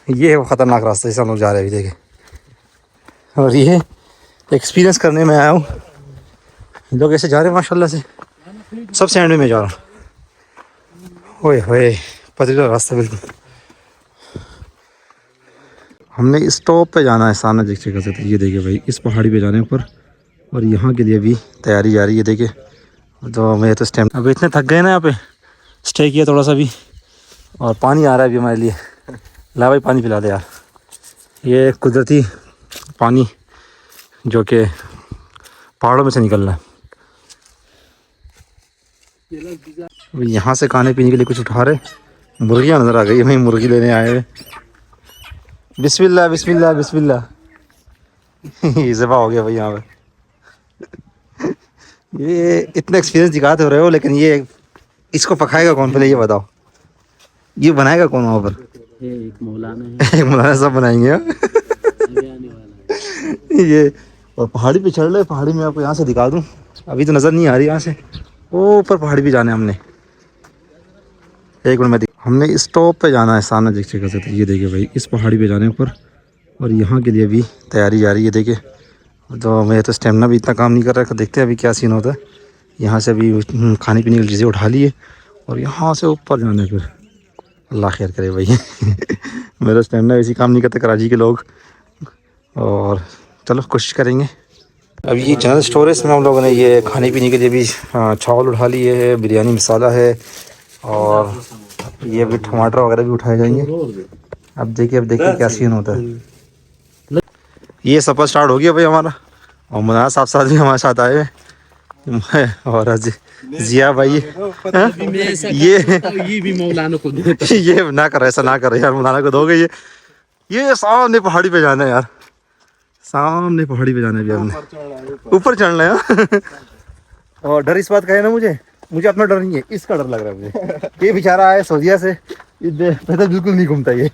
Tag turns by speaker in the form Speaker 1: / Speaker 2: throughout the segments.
Speaker 1: ये है वो ख़तरनाक रास्ते से हम लोग जा रहे हैं अभी देखे। और ये एक्सपीरियंस करने में आया हूँ, लोग ऐसे जा रहे हैं माशाल्लाह से। सबसे एंड में मैं जा रहा हूँ। ओए होए पथरीला रास्ता बिल्कुल। हमने स्टॉप पे जाना है, सामने देख कर सकते ये देखिए भाई, इस पहाड़ी पे जाने ऊपर। और यहाँ के लिए भी तैयारी जा रही है देखिए। तो मैं तो स्टेम अब इतने थक गए ना, यहाँ पे स्टे किया थोड़ा सा भी। और पानी आ रहा है अभी हमारे लिए। ला भाई पानी पिला दे यार। ये कुदरती पानी जो कि पहाड़ों में से निकल रहा है। यहाँ से खाने पीने के लिए कुछ उठा रहे। मुर्गियाँ नज़र आ गई, वहीं मुर्गी लेने आए हुए। बिस्मिल्लाह बिस्मिल्लाह बिस्मिल्लाह। ज़बा हो गया भाई यहाँ पे। ये इतना एक्सपीरियंस दिखाते हो रहे हो, लेकिन ये इसको पकाएगा कौन पहले ये बताओ? ये बनाएगा कौन वहाँ पर?
Speaker 2: एक मौलाना है।
Speaker 1: एक मौलाना सब बनाएंगे ये। और पहाड़ी पे चढ़ रहे, पहाड़ी में आपको यहाँ से दिखा दूँ, अभी तो नज़र नहीं आ रही यहाँ से। वो ऊपर पहाड़ी पे जाना है हमने। एक मिनट में हमने स्टॉप पे जाना है, सामने देख कर सकते ये देखिए भाई, इस पहाड़ी पे जाने ऊपर। और यहाँ के लिए भी तैयारी जा रही है देखिए। तो मैं तो स्टेमिना भी इतना काम नहीं कर रहा है, देखते हैं अभी क्या सीन होता है। यहाँ से अभी खाने पीने की चीज़ें उठा लिए और यहाँ से ऊपर जाना है फिर। अल्लाह खैर करे भाई। मेरा स्टेमिना वैसे काम नहीं करते कराची के लोग। और चलो कोशिश करेंगे। अब ये जनरल स्टोरेज में हम लोगों ने ये खाने पीने के लिए भी चावल उठा लिए है, बिरयानी मसाला है, और ये भी टमाटर वगैरह भी उठाए जाएंगे। अब देखिए क्या सीन होता है। ये सफ़र स्टार्ट हो गया भाई हमारा। और मनाना साहब भी हमारे साथ आए हुए। और जिया भाई
Speaker 2: ये भी मौलाना को
Speaker 1: ये ना कर, ऐसा ना कर यार, मौलाना को दोगे। ये सामने पहाड़ी पे जाना है यार, सामने पहाड़ी पे जाना है। हमने ऊपर चढ़ना है। और डर इस बात का है ना, मुझे अपना डर नहीं है, इसका डर लग रहा है मुझे। ये बेचारा आया सऊदीया से, पैदल बिल्कुल नहीं घूमता ये।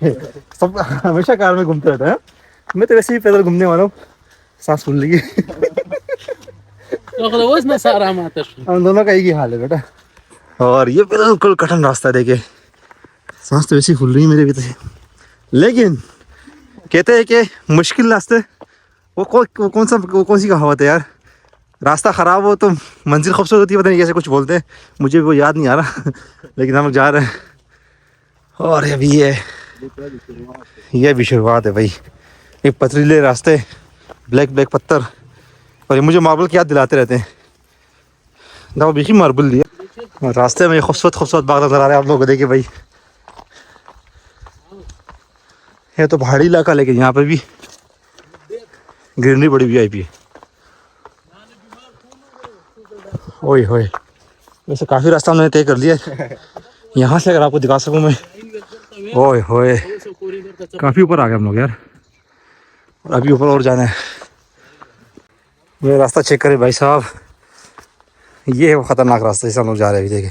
Speaker 1: सब हमेशा कार में घूमता रहता है। मैं तो वैसे ही पैदल घूमने वाला हूँ। सांस फूल रही है। हम दोनों का एक ही हाल है बेटा। और ये बिल्कुल कठिन रास्ता देखे, सांस तो वैसे ही फूल रही है मेरे भी तो। लेकिन कहते हैं कि मुश्किल रास्ते वो कौन सी कहावत है यार, रास्ता ख़राब हो तो मंजिल खूबसूरत होती है, पता नहीं कैसे कुछ बोलते हैं, मुझे वो याद नहीं आ रहा। लेकिन हम लोग जा रहे हैं। और अभी ये भी शुरुआत है भाई। ये पथरीले रास्ते, ब्लैक पत्थर, और ये मुझे मार्बल की याद दिलाते रहते हैं। ना भी मार्बल दिया। रास्ते में खूबसूरत बाग नज़र आ रहे हैं आप लोगों को, देखिए भाई। ये तो पहाड़ी इलाका, लेकिन यहाँ पर भी ग्रीनरी बड़ी वीआईपी है। ओए होए, वैसे काफ़ी रास्ता हमने तय कर लिया। यहाँ से अगर आपको दिखा सकूँ मैं, ओए होए काफ़ी ऊपर आ गए हम लोग यार। और अभी ऊपर और जाना है। ये रास्ता चेक करें भाई साहब, ये है वो ख़तरनाक रास्ते से हम लोग जा रहे हैं अभी देखे।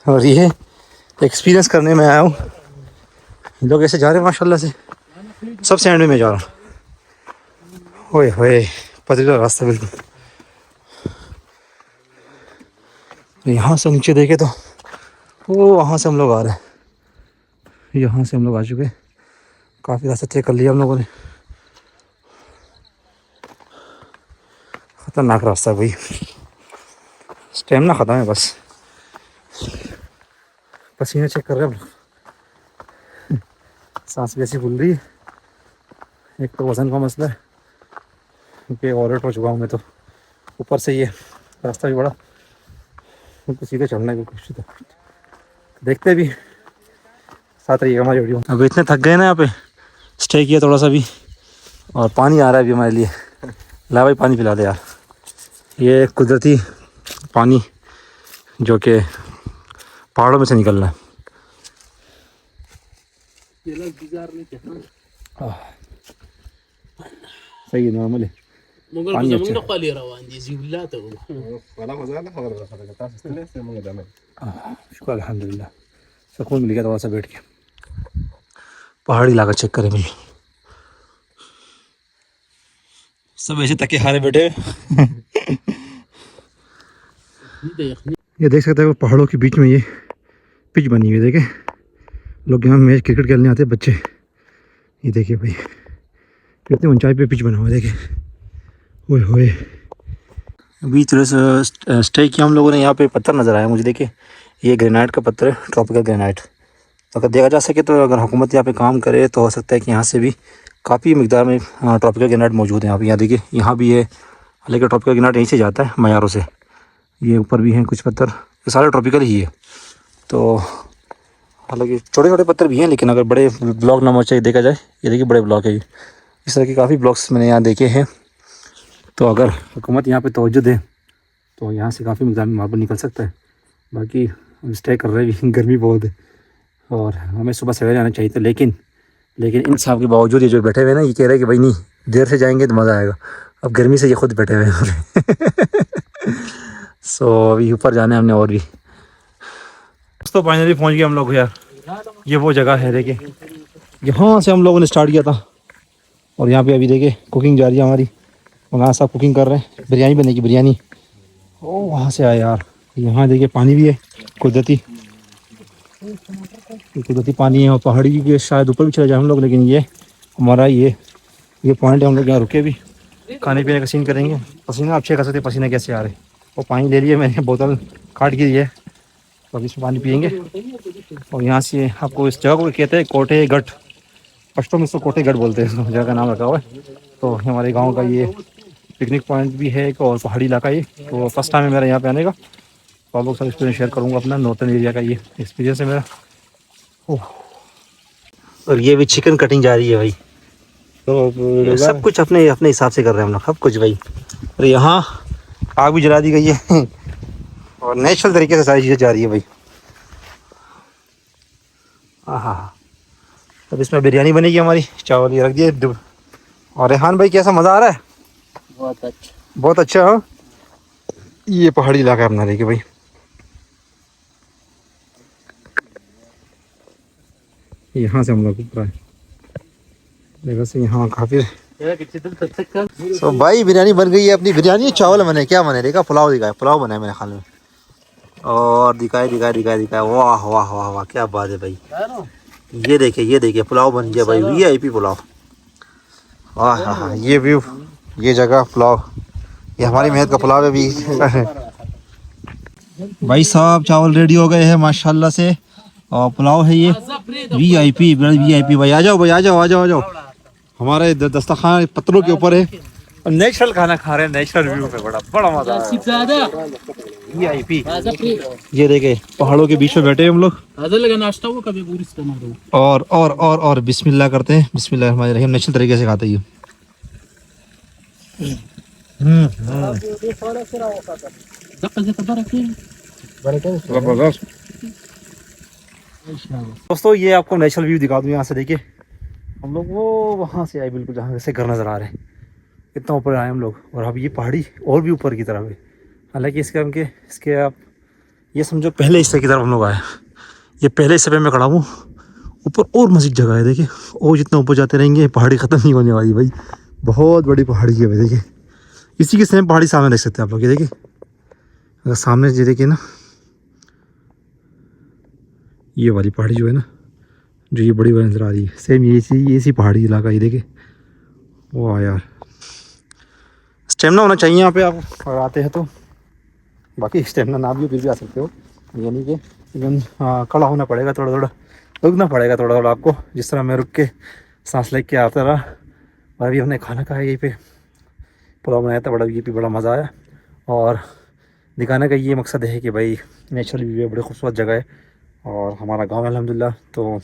Speaker 1: और ये एक्सपीरियंस करने में आया हूँ, लोग ऐसे जा रहे हैं माशाल्लाह से। सबसे एंड में मैं जा रहा हूँ। ओए होए पथरीला रास्ता बिल्कुल। यहाँ से नीचे देखे तो वो वहाँ से हम लोग आ रहे हैं, यहाँ से हम लोग आ चुके हैं। काफ़ी रास्ता तय कर लिया हम लोगों ने। ख़तरनाक रास्ता है भाई, स्टेमिना ख़त्म है बस। पसीना चेक कर रहे हैं, सांस भी ऐसी फूल रही है। एक तो वज़न का मसला है, क्योंकि ओवरवेट हो चुका हूँ मैं तो। ऊपर से ये रास्ता भी बड़ा, तो सीधे चढ़ने की कोशिश तो देखते भी साथ रहिएगा हमारी वीडियो। अब इतने थक गए ना, यहाँ पे स्टे किया थोड़ा सा भी। और पानी आ रहा है अभी हमारे लिए। ला भाई पानी पिला दे यार। ये कुदरती पानी जो कि पहाड़ों में से निकल रहा है। सही है, नॉर्मल है पानी अच्छा। शुक्र अल्हम्दुलिल्लाह, सुकून मिल गया थोड़ा सा बैठ के। पहाड़ी इलाका चेक करें भाई, सब ऐसे तके हारे बैठे। ये देख सकते हो पहाड़ों के बीच में ये पिच बनी हुई है, देखे लोग यहाँ मैच क्रिकेट खेलने आते हैं बच्चे। ये देखिए भाई कितनी ऊंचाई पे पिच बना हुआ है, देखिए। ओए होए, अभी थोड़ा सा स्टे किया हम लोगों ने। यहाँ पे पत्थर नज़र आया मुझे, देखिए ये ग्रेनाइट का पत्थर है, ट्रॉपिकल ग्रेनाइट। तो अगर देखा जा सके तो अगर हुकूमत यहाँ पे काम करे तो हो सकता है कि यहाँ से भी काफ़ी मिकदार में ट्रॉपिकल ग्रेनाइट मौजूद है। यहाँ देखिए, यहाँ भी है, हालांकि ट्रॉपिकल ग्रेनाइट यहीं से जाता है मयारों से। ये ऊपर भी हैं कुछ पत्थर, ये सारे ट्रॉपिकल ही है। तो हालांकि छोटे छोटे पत्थर भी हैं, लेकिन अगर बड़े ब्लॉक ना चाहिए देखा जाए, ये देखिए बड़े ब्लॉक है ये। इस तरह के काफ़ी ब्लॉक्स मैंने यहाँ देखे हैं। तो अगर हुकूमत यहाँ पे तवज्जो दे तो यहाँ से काफ़ी मिकदार में मार्बल निकल सकता है। बाकी हम स्टे कर रहे हैं, गर्मी बहुत है और हमें सुबह सवेरे आना चाहिए था, लेकिन इन सब के बावजूद ये जो बैठे हुए हैं ना, ये कह रहे हैं कि भाई नहीं, देर से जाएंगे तो मज़ा आएगा। अब गर्मी से ये खुद बैठे हुए हैं। सो अभी ऊपर जाना है हमने और भी। तो फाइनली पहुँच गए हम लोग यार। ये वो जगह है, देखिए यहाँ से हम लोगों ने स्टार्ट किया था और यहाँ पे अभी देखिए कुकिंग जा रही है हमारी। वहाँ सब कुकिंग कर रहे हैं, बिरयानी बनेगी, बिरयानी। ओ वहाँ से आए यार। यहाँ देखिए पानी भी है, कुदरती पानी है। और पहाड़ी के शायद ऊपर भी चले जाए हम लोग, लेकिन ये हमारा ये पॉइंट है। हम लोग यहाँ रुके भी खाने पीने का सीन करेंगे। पसीना आप चेक कर सकते हैं, पसीना कैसे आ रहे हैं। और पानी ले लिया मैंने, बोतल काट के दी है, तो अभी इसमें पानी पियेंगे। और यहाँ से आपको इस जगह को कहते हैं कोटे गढ़, पश्तो में इसको कोटे गढ़ बोलते हैं, जगह का नाम रखा हुआ है। तो हमारे गाँव का ये पिकनिक पॉइंट भी है एक, और पहाड़ी इलाका ये। तो फर्स्ट टाइम है मेरा यहाँ पे आने का, तो आप लोग सब एक्सपीरियंस शेयर करूँगा अपना नॉर्थन एरिया का, ये एक्सपीरियंस है मेरा। ओह, और ये भी चिकन कटिंग जा रही है भाई। तो सब कुछ अपने हिसाब से कर रहे हैं हम लोग, सब कुछ भाई। और यहाँ आग भी जला दी गई है और नेचुरल तरीके से सारी चीज़ें जा रही है भाई। हाँ, अब इसमें बिरयानी बनेगी हमारी, चावल ये रख दिए। और रेहान भाई कैसा मज़ा आ रहा है?
Speaker 2: बहुत अच्छा,
Speaker 1: बहुत अच्छा। हाँ, ये पहाड़ी इलाका है अपना, देखिए भाई। यहाँ से हम लोग ऊपर आए, देखो से यहाँ काफ़ी। तो भाई बिरयानी बन गई है अपनी। बिरयानी चावल बने, क्या बने देखा, पुलाव दिखाया, पुलाव बना है मेरे ख्याल में। और दिखाए, वाह वाह वाह वाह, क्या बात है भाई। ये देखिए पुलाव बन गया भाई, VIP पुलाव। वाह हाँ हाँ, ये व्यू, ये जगह, पुलाव, ये हमारी मेहनत का पुलाव है भी। भाई साहब चावल रेडी हो गए हैं माशाल्लाह से, और पुलाव है ये VIP भाई। आ जाओ भाई, आ जाओ। हमारे दस्तरखान पत्थरों के ऊपर है और नेचुरल खाना खा रहे हैं, नेचुरल व्यू में। बड़ा मजा आ रहा है। VIP, ये देखे पहाड़ों के बीच में बैठे हैं हम लोग। और बिस्मिल्लाह करते हैं, बिस्मिल्लाहिर्रहमानिर्रहीम। नेचुरल तरीके से खाते हैं दोस्तों। ये आपको नेचुरल व्यू दिखा दूँ यहाँ से, देखिए हम लोग वो वहाँ से आए, बिल्कुल जहाँ से घर नज़र आ रहे हैं, इतना ऊपर आए हम लोग। और अब ये पहाड़ी और भी ऊपर की तरफ है, हालांकि इसके आप ये समझो पहले हिस्से की तरफ हम लोग आए। ये पहले हिस्से पे मैं खड़ा हूँ, ऊपर और मज़ीद जगह है देखिए। और जितना ऊपर जाते रहेंगे पहाड़ी ख़त्म नहीं होने वाली भाई, बहुत बड़ी पहाड़ी है भाई। देखिए इसी के सेम पहाड़ी सामने देख सकते हैं आप लोग, ये देखिए। अगर सामने ये देखिए ना, ये वाली पहाड़ी जो है ना, जो ये बड़ी नज़र आ रही है, सेम ये सी पहाड़ी इलाका, ये देखिए। वाह यार, स्टेमिना होना चाहिए यहाँ पे आप अगर आते हैं तो। बाकी स्टेमिना ना भी हो फिर भी आ सकते हो, यानी कि इवन खड़ा होना पड़ेगा, थोड़ा रुकना पड़ेगा थोड़ा आपको, जिस तरह मैं रुक के सांस ले के आता रहा। और अभी हमने खाना खाया यहीं पे, पुलाव बनाया था, बड़ा मज़ा आया। और दिखाने का ये मकसद है कि भाई नेचुरल व्यू है, बड़ी खूबसूरत जगह है और हमारा गाँव है अल्हम्दुलिल्लाह। तो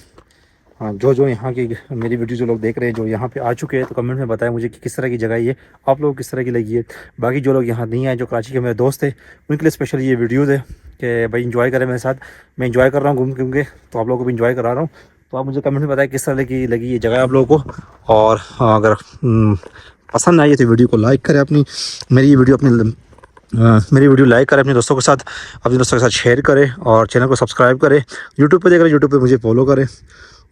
Speaker 1: जो यहाँ की मेरी वीडियो जो लोग देख रहे हैं, जो यहाँ पे आ चुके हैं, तो कमेंट में बताएं मुझे कि किस तरह की जगह है ये, आप लोगों को किस तरह की लगी है। बाकी जो लोग यहाँ नहीं आए, जो कराची के मेरे दोस्त हैं, उनके लिए स्पेशल ये वीडियोज़ है कि भाई इंजॉय करें मेरे साथ। मैं इंजॉय कर रहा हूँ घूम के, तो आप लोगों को भी इंजॉय करा रहा हूँ। तो आप मुझे कमेंट में बताएं किस तरह की लगी ये जगह आप लोगों को। और अगर पसंद आई है तो वीडियो को लाइक करें, मेरी वीडियो लाइक करें, अपने दोस्तों के साथ शेयर करें, और चैनल को सब्सक्राइब करें। यूट्यूब पे देख रहे हैं, यूट्यूब पे मुझे फॉलो करें,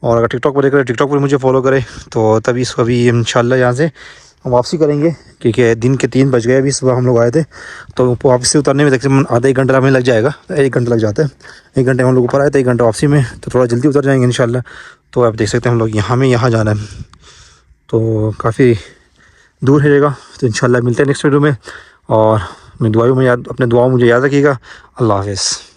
Speaker 1: और अगर टिकटॉक पर देख रहे हैं, टिकटॉक पर मुझे फॉलो करें। तो तभी अभी इंशाल्लाह यहाँ से हम वापसी करेंगे, क्योंकि दिन के 3 बज गए अभी। सुबह हम लोग आए थे, तो वापसी से उतरने में तकरीबन आधा 1 घंटा हमें लग जाएगा, 1 घंटा लग जाता है। 1 घंटे हम लोग ऊपर आए थे, 1 घंटा वापसी में, तो थोड़ा जल्दी उतर जाएंगे इंशाल्लाह। तो आप देख सकते हैं हम लोग यहाँ जाना है। तो काफ़ी दूर है जगह। तो इंशाल्लाह मिलते हैं नेक्स्ट वीडियो में, और मैं दुआओं में याद, अपने दुआओं मुझे याद रखिएगा। अल्लाह हाफ़िज़।